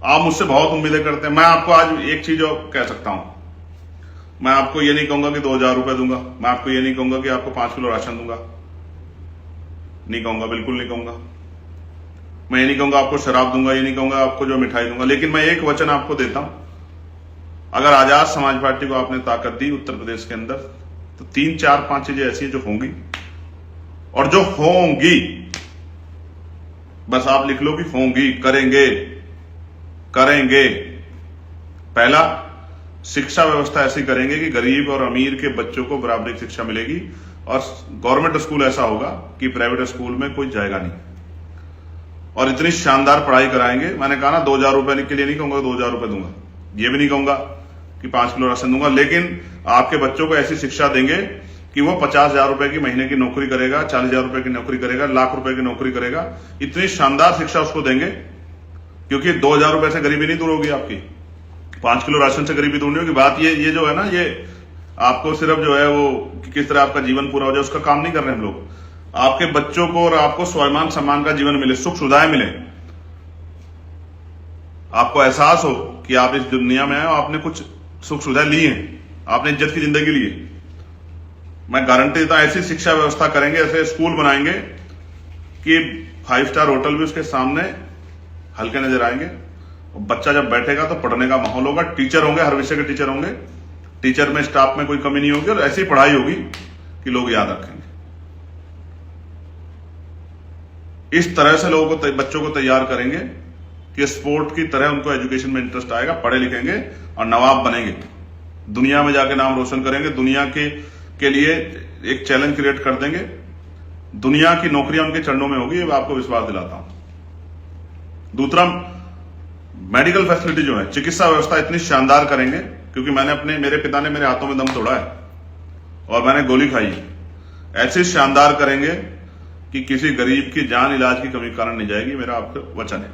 आप मुझसे बहुत उम्मीदें करते हैं। मैं आपको आज एक चीज और कह सकता हूं, मैं आपको ये नहीं कहूंगा कि 2,000 रुपए दूंगा, मैं आपको ये नहीं कहूंगा कि आपको 5 किलो राशन दूंगा, नहीं कहूंगा, बिल्कुल नहीं कहूंगा। मैं ये नहीं कहूंगा आपको शराब दूंगा, ये नहीं कहूंगा आपको जो मिठाई दूंगा, लेकिन मैं एक वचन आपको देता हूं, अगर आजाद समाज पार्टी को आपने ताकत दी उत्तर प्रदेश के अंदर, तो 3, 4, 5 चीजें ऐसी हैं जो होंगी, और जो होंगी, बस आप लिख लो कि होंगी, करेंगे करेंगे। पहला, शिक्षा व्यवस्था ऐसी करेंगे कि गरीब और अमीर के बच्चों को बराबरी शिक्षा मिलेगी, और गवर्नमेंट स्कूल ऐसा होगा कि प्राइवेट स्कूल में कोई जाएगा नहीं, और इतनी शानदार पढ़ाई कराएंगे। मैंने कहा ना 2,000 रुपए के लिए नहीं कहूंगा 2,000 रुपए दूंगा, ये भी नहीं कहूंगा कि 5 किलो राशन दूंगा, लेकिन आपके बच्चों को ऐसी शिक्षा देंगे कि वो 50,000 रुपए की महीने की नौकरी करेगा, 40,000 रुपए की नौकरी करेगा, लाख रुपए की नौकरी करेगा। इतनी शानदार शिक्षा उसको देंगे, क्योंकि 2,000 रुपए से गरीबी नहीं दूर होगी आपकी, 5 किलो राशन से गरीबी दूर नहीं होगी। बात ये जो है ना, ये आपको सिर्फ जो है वो कि किस तरह आपका जीवन पूरा हो जाए उसका काम नहीं कर रहे हम लोग। आपके बच्चों को और आपको स्वाभिमान सम्मान का जीवन मिले, सुख सुविधाएं मिले, आपको एहसास हो कि आप इस दुनिया में आए और आपने कुछ सुख सुविधाएं ली हैं, आपने इज्जत की जिंदगी ली है। मैं गारंटी देता हूं ऐसी शिक्षा व्यवस्था करेंगे, ऐसे स्कूल बनाएंगे कि 5 स्टार होटल भी उसके सामने हल्के नजर आएंगे। बच्चा जब बैठेगा तो पढ़ने का माहौल होगा, टीचर होंगे, हर विषय के टीचर होंगे, टीचर में स्टाफ में कोई कमी नहीं होगी, और ऐसी पढ़ाई होगी कि लोग याद रखेंगे। इस तरह से लोगों को, बच्चों को तैयार करेंगे कि स्पोर्ट की तरह उनको एजुकेशन में इंटरेस्ट आएगा, पढ़े लिखेंगे और नवाब बनेंगे, दुनिया में जाके नाम रोशन करेंगे, दुनिया के लिए एक चैलेंज क्रिएट कर देंगे, दुनिया की नौकरियां उनके चरणों में होगी, ये आपको विश्वास दिलाता हूं। दूसरा, मेडिकल फैसिलिटी जो है, चिकित्सा व्यवस्था इतनी शानदार करेंगे, क्योंकि मेरे पिता ने मेरे हाथों में दम तोड़ा है और मैंने गोली खाई है। ऐसी शानदार करेंगे कि किसी गरीब की जान इलाज की कमी के कारण नहीं जाएगी, मेरा आपको वचन है।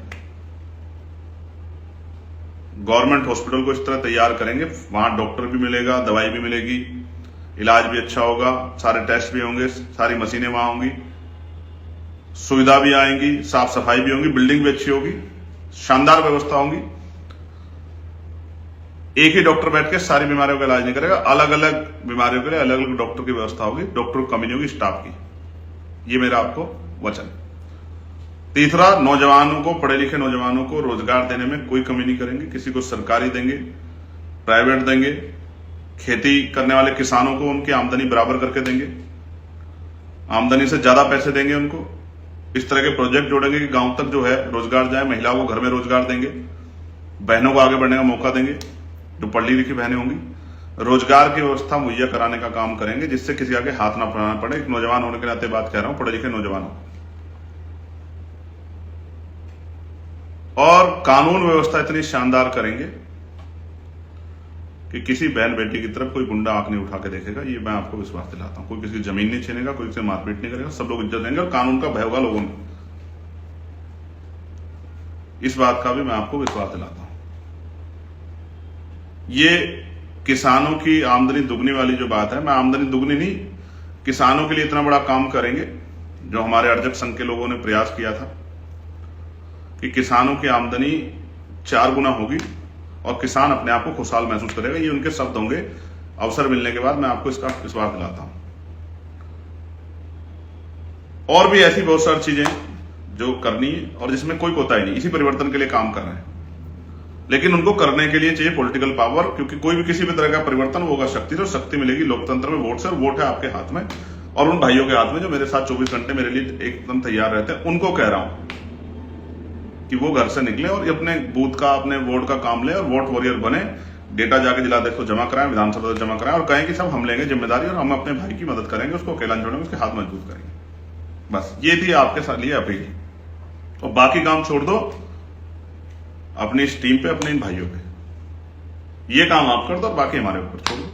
गवर्नमेंट हॉस्पिटल को इस तरह तैयार करेंगे, वहां डॉक्टर भी मिलेगा, दवाई भी मिलेगी, इलाज भी अच्छा होगा, सारे टेस्ट भी होंगे, सारी मशीनें वहां होंगी, सुविधा भी आएंगी, साफ सफाई भी होगी, बिल्डिंग भी अच्छी होगी, शानदार व्यवस्था होगी। एक ही डॉक्टर बैठ के सारी बीमारियों का इलाज नहीं करेगा, अलग अलग बीमारियों के लिए अलग अलग डॉक्टर की व्यवस्था होगी, डॉक्टर को कमी नहीं होगी, स्टाफ की। ये मेरा आपको वचन। तीसरा, नौजवानों को, पढ़े लिखे नौजवानों को रोजगार देने में कोई कमी नहीं करेंगे, किसी को सरकारी देंगे, प्राइवेट देंगे, खेती करने वाले किसानों को उनकी आमदनी बराबर करके देंगे, आमदनी से ज्यादा पैसे देंगे उनको। इस तरह के प्रोजेक्ट जोड़ेंगे कि गांव तक जो है रोजगार जाए, महिलाओं को घर में रोजगार देंगे, बहनों को आगे बढ़ने का मौका देंगे, जो पढ़ी लिखी बहनें होंगी, रोजगार की व्यवस्था मुहैया कराने का काम करेंगे, जिससे किसी आगे हाथ ना फैलाना पड़े। एक नौजवान होने के नाते बात कह रहा हूं, पढ़े लिखे नौजवानों। और कानून व्यवस्था इतनी शानदार करेंगे कि किसी बहन बेटी की तरफ कोई गुंडा आंख नहीं उठा के देखेगा, ये मैं आपको विश्वास दिलाता हूं। कोई किसी की जमीन नहीं छीनेगा, कोई किसी मारपीट नहीं करेगा, सब लोग इज्जत देंगे, और कानून का भय होगा लोगों में। इस बात का भी मैं आपको विश्वास दिलाता हूं। ये किसानों की आमदनी दुगनी वाली जो बात है, मैं आमदनी दुगनी नहीं, किसानों के लिए इतना बड़ा काम करेंगे, जो हमारे अर्जक संघ के लोगों ने प्रयास किया था कि किसानों की आमदनी 4 गुना होगी और किसान अपने आप को खुशहाल महसूस करेगा। ये उनके शब्द होंगे, अवसर मिलने के बाद मैं आपको इसका विश्वास दिलाता हूं। और भी ऐसी बहुत सारी चीजें जो करनी है और जिसमें कोई कोताही नहीं, इसी परिवर्तन के लिए काम कर रहे हैं, लेकिन उनको करने के लिए चाहिए पॉलिटिकल पावर, क्योंकि कोई भी किसी भी तरह का परिवर्तन होगा शक्ति से, और शक्ति मिलेगी लोकतंत्र में वोट से, और वोट है आपके हाथ में और उन भाइयों के हाथ में जो मेरे साथ 24 घंटे मेरे लिए एकदम तैयार रहते हैं। उनको कह रहा हूं कि वो घर से निकले और अपने बूथ का, अपने वोट का काम लें और वोट वॉरियर बने, डेटा जाके जिलाध्यक्ष को जमा कराएं, विधानसभा से जमा कराएं, और कहें कि सब हम लेंगे जिम्मेदारी और हम अपने भाई की मदद करेंगे, उसको अकेला छोड़ेंगे, उसके हाथ मजबूत करेंगे। बस ये थी आपके साथ लिए अपील, और बाकी काम छोड़ दो अपनी इस टीम पे, अपने इन भाइयों पे। ये काम आप कर दो और बाकी हमारे ऊपर छोड़ दो।